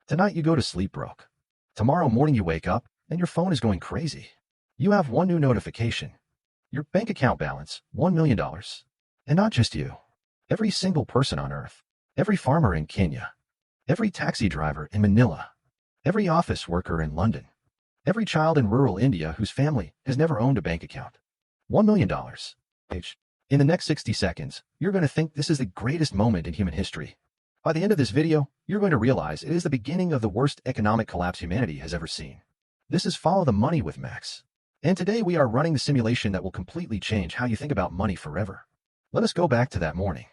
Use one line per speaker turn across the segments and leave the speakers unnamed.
Tonight you go to sleep broke. Tomorrow morning you wake up and your phone is going crazy. You have one new notification. Your bank account balance, $1 million. And not just you. Every single person on Earth. Every farmer in Kenya. Every taxi driver in Manila. Every office worker in London. Every child in rural India whose family has never owned a bank account. $1 million. In the next 60 seconds, you're going to think this is the greatest moment in human history. By the end of this video, you're going to realize it is the beginning of the worst economic collapse humanity has ever seen. This is Follow the Money with Max. And today we are running the simulation that will completely change how you think about money forever. Let us go back to that morning.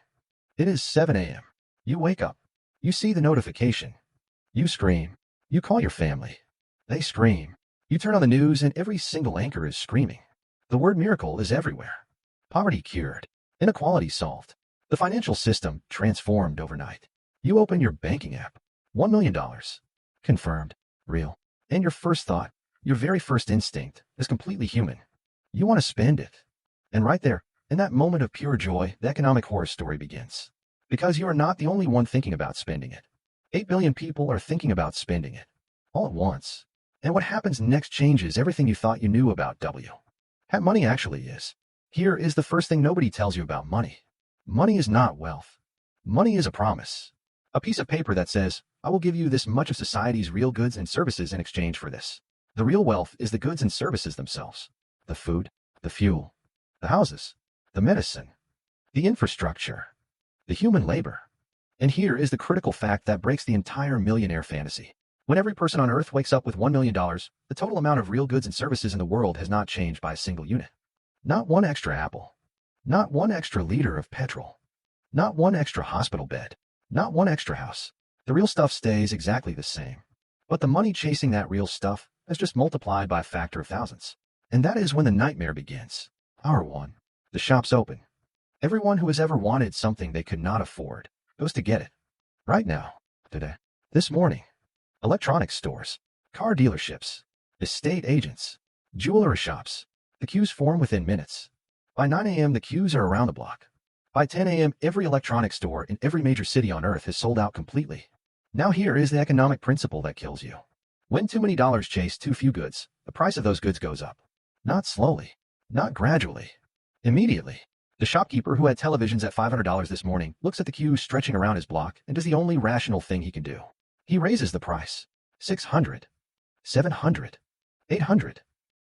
It is 7 a.m. You wake up. You see the notification. You scream. You call your family. They scream. You turn on the news and every single anchor is screaming. The word miracle is everywhere. Poverty cured. Inequality solved. The financial system transformed overnight. You open your banking app. $1 million. Confirmed. Real. And your first thought, your very first instinct, is completely human. You want to spend it. And right there, in that moment of pure joy, the economic horror story begins. Because you are not the only one thinking about spending it. 8 billion people are thinking about spending it. All at once. And what happens next changes everything you thought you knew about what money actually is. Here is the first thing nobody tells you about money. Money is not wealth. Money is a promise. A piece of paper that says, I will give you this much of society's real goods and services in exchange for this. The real wealth is the goods and services themselves. The food, the fuel, the houses, the medicine, the infrastructure, the human labor. And here is the critical fact that breaks the entire millionaire fantasy. When every person on Earth wakes up with $1 million, the total amount of real goods and services in the world has not changed by a single unit. Not one extra apple. Not one extra liter of petrol. Not one extra hospital bed. Not one extra house. The real stuff stays exactly the same. But the money chasing that real stuff has just multiplied by a factor of thousands. And that is when the nightmare begins. Hour 1. The shop's open. Everyone who has ever wanted something they could not afford goes to get it. Right now. Today. This morning. Electronics stores. Car dealerships. Estate agents. Jewelry shops. The queues form within minutes. By 9 a.m. the queues are around the block. By 10 a.m. every electronics store in every major city on Earth has sold out completely. Now here is the economic principle that kills you. When too many dollars chase too few goods, the price of those goods goes up. Not slowly. Not gradually. Immediately. The shopkeeper who had televisions at $500 this morning looks at the queue stretching around his block and does the only rational thing he can do. He raises the price. $600. $700. $800.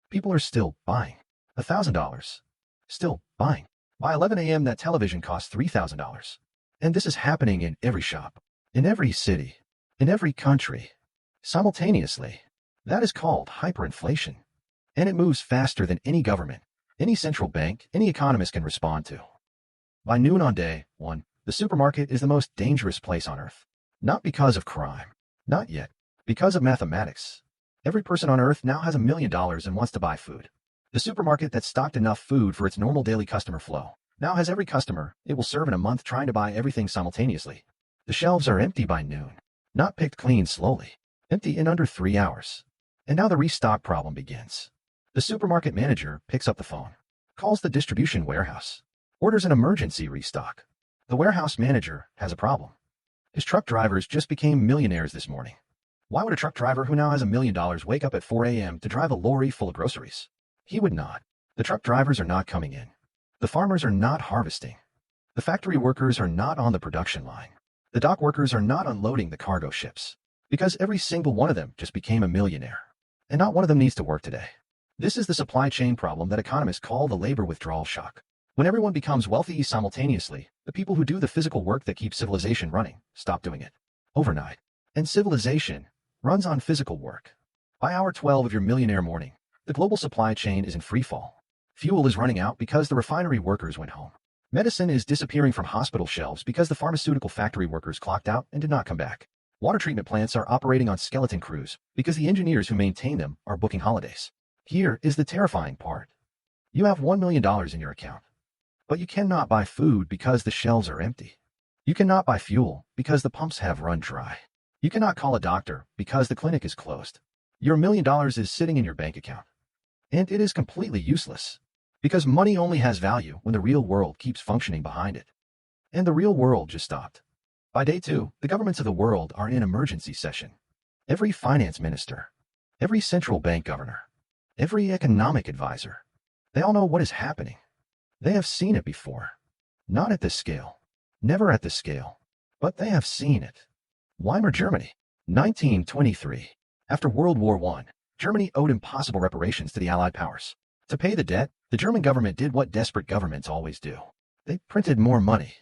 People are still buying. $1,000. Still buying. By 11 a.m. that television costs $3,000. And this is happening in every shop. In every city. In every country. Simultaneously. That is called hyperinflation. And it moves faster than any government, any central bank, any economist can respond to. By noon on day 1, the supermarket is the most dangerous place on Earth. Not because of crime. Not yet. Because of mathematics. Every person on Earth now has $1 million and wants to buy food. The supermarket that stocked enough food for its normal daily customer flow now has every customer it will serve in a month trying to buy everything simultaneously. The shelves are empty by noon. Not picked clean slowly. Empty in under 3 hours. And now the restock problem begins. The supermarket manager picks up the phone. Calls the distribution warehouse. Orders an emergency restock. The warehouse manager has a problem. His truck drivers just became millionaires this morning. Why would a truck driver who now has $1 million wake up at 4 a.m. to drive a lorry full of groceries? He would not. The truck drivers are not coming in. The farmers are not harvesting. The factory workers are not on the production line. The dock workers are not unloading the cargo ships. Because every single one of them just became a millionaire. And not one of them needs to work today. This is the supply chain problem that economists call the labor withdrawal shock. When everyone becomes wealthy simultaneously, the people who do the physical work that keeps civilization running stop doing it. Overnight. And civilization runs on physical work. By hour 12 of your millionaire morning, the global supply chain is in free fall. Fuel is running out because the refinery workers went home. Medicine is disappearing from hospital shelves because the pharmaceutical factory workers clocked out and did not come back. Water treatment plants are operating on skeleton crews because the engineers who maintain them are booking holidays. Here is the terrifying part. You have $1 million in your account. But you cannot buy food because the shelves are empty. You cannot buy fuel because the pumps have run dry. You cannot call a doctor because the clinic is closed. Your $1 million is sitting in your bank account. And it is completely useless. Because money only has value when the real world keeps functioning behind it. And the real world just stopped. By day 2, the governments of the world are in emergency session. every finance minister, every central bank governor, every economic advisor. They all know what is happening. They have seen it before. Not at this scale. Never at this scale. But they have seen it. Weimar Germany, 1923. After World War I, Germany owed impossible reparations to the Allied powers. To pay the debt, the German government did what desperate governments always do. They printed more money.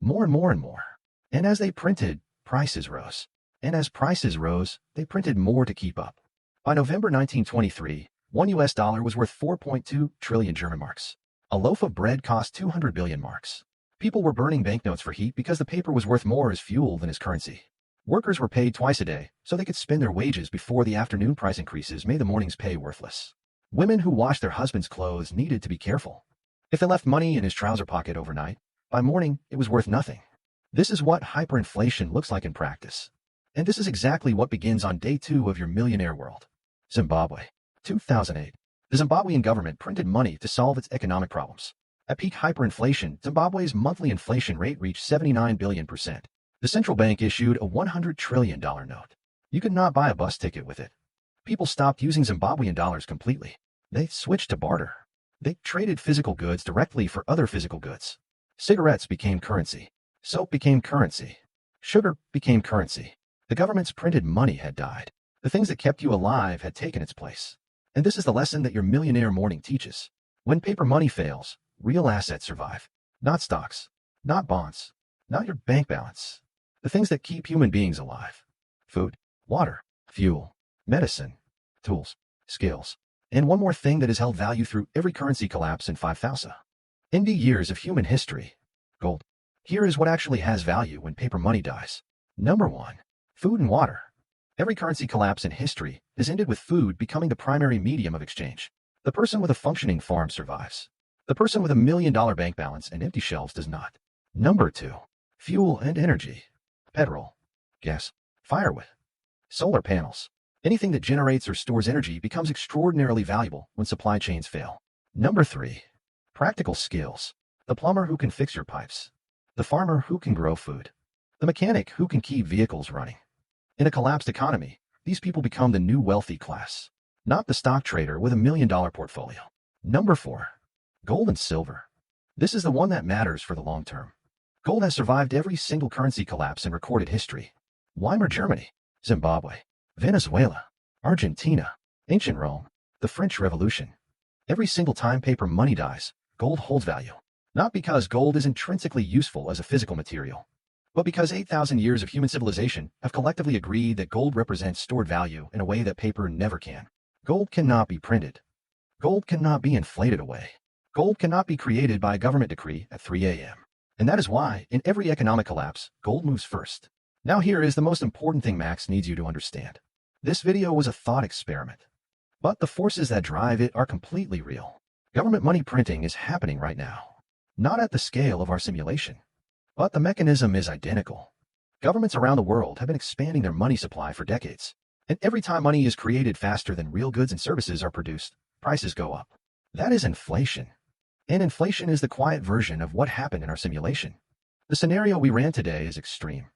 More and more and more. And as they printed, prices rose. And as prices rose, they printed more to keep up. By November 1923, $1 was worth 4.2 trillion German marks. A loaf of bread cost 200 billion marks. People were burning banknotes for heat because the paper was worth more as fuel than as currency. Workers were paid twice a day, so they could spend their wages before the afternoon price increases made the morning's pay worthless. Women who washed their husband's clothes needed to be careful. If they left money in his trouser pocket overnight, by morning it was worth nothing. This is what hyperinflation looks like in practice. And this is exactly what begins on day 2 of your millionaire world. Zimbabwe, 2008. The Zimbabwean government printed money to solve its economic problems. At peak hyperinflation, Zimbabwe's monthly inflation rate reached 79 billion%. The central bank issued a $100 trillion note. You could not buy a bus ticket with it. People stopped using Zimbabwean dollars completely. They switched to barter. They traded physical goods directly for other physical goods. Cigarettes became currency. Soap became currency. Sugar became currency. The government's printed money had died. The things that kept you alive had taken its place. And this is the lesson that your millionaire morning teaches. When paper money fails, real assets survive. Not stocks. Not bonds. Not your bank balance. The things that keep human beings alive. Food, water, fuel, medicine, tools, skills. And one more thing that has held value through every currency collapse in 5,000. In the years of human history. Gold. Here is what actually has value when paper money dies. Number 1. Food and water. Every currency collapse in history has ended with food becoming the primary medium of exchange. The person with a functioning farm survives. The person with $1 million bank balance and empty shelves does not. Number 2. Fuel and energy. Petrol, gas, firewood, solar panels. Anything that generates or stores energy becomes extraordinarily valuable when supply chains fail. Number 3. Practical skills. The plumber who can fix your pipes. The farmer who can grow food. The mechanic who can keep vehicles running. In a collapsed economy, these people become the new wealthy class, not the stock trader with $1 million portfolio. Number 4. Gold and silver. This is the one that matters for the long term. Gold has survived every single currency collapse in recorded history. Weimar Germany, Zimbabwe, Venezuela, Argentina, ancient Rome, the French Revolution. Every single time paper money dies, gold holds value. Not because gold is intrinsically useful as a physical material, but because 8,000 years of human civilization have collectively agreed that gold represents stored value in a way that paper never can. Gold cannot be printed. Gold cannot be inflated away. Gold cannot be created by a government decree at 3 a.m. And that is why, in every economic collapse, gold moves first. Now here is the most important thing Max needs you to understand. This video was a thought experiment. But the forces that drive it are completely real. Government money printing is happening right now. Not at the scale of our simulation. But the mechanism is identical. Governments around the world have been expanding their money supply for decades. And every time money is created faster than real goods and services are produced, prices go up. That is inflation. And inflation is the quiet version of what happened in our simulation. The scenario we ran today is extreme.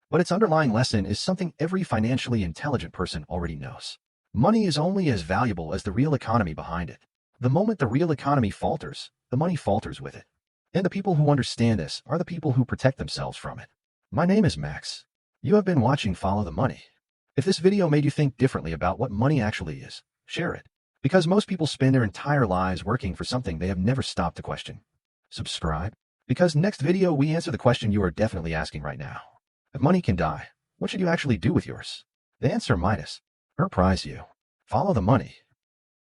But its underlying lesson is something every financially intelligent person already knows. Money is only as valuable as the real economy behind it. The moment the real economy falters, the money falters with it. And the people who understand this are the people who protect themselves from it. My name is Max. You have been watching Follow the Money. If this video made you think differently about what money actually is, share it. Because most people spend their entire lives working for something they have never stopped to question. Subscribe. Because next video we answer the question you are definitely asking right now. If money can die, what should you actually do with yours? The answer might surprise you. Follow the money.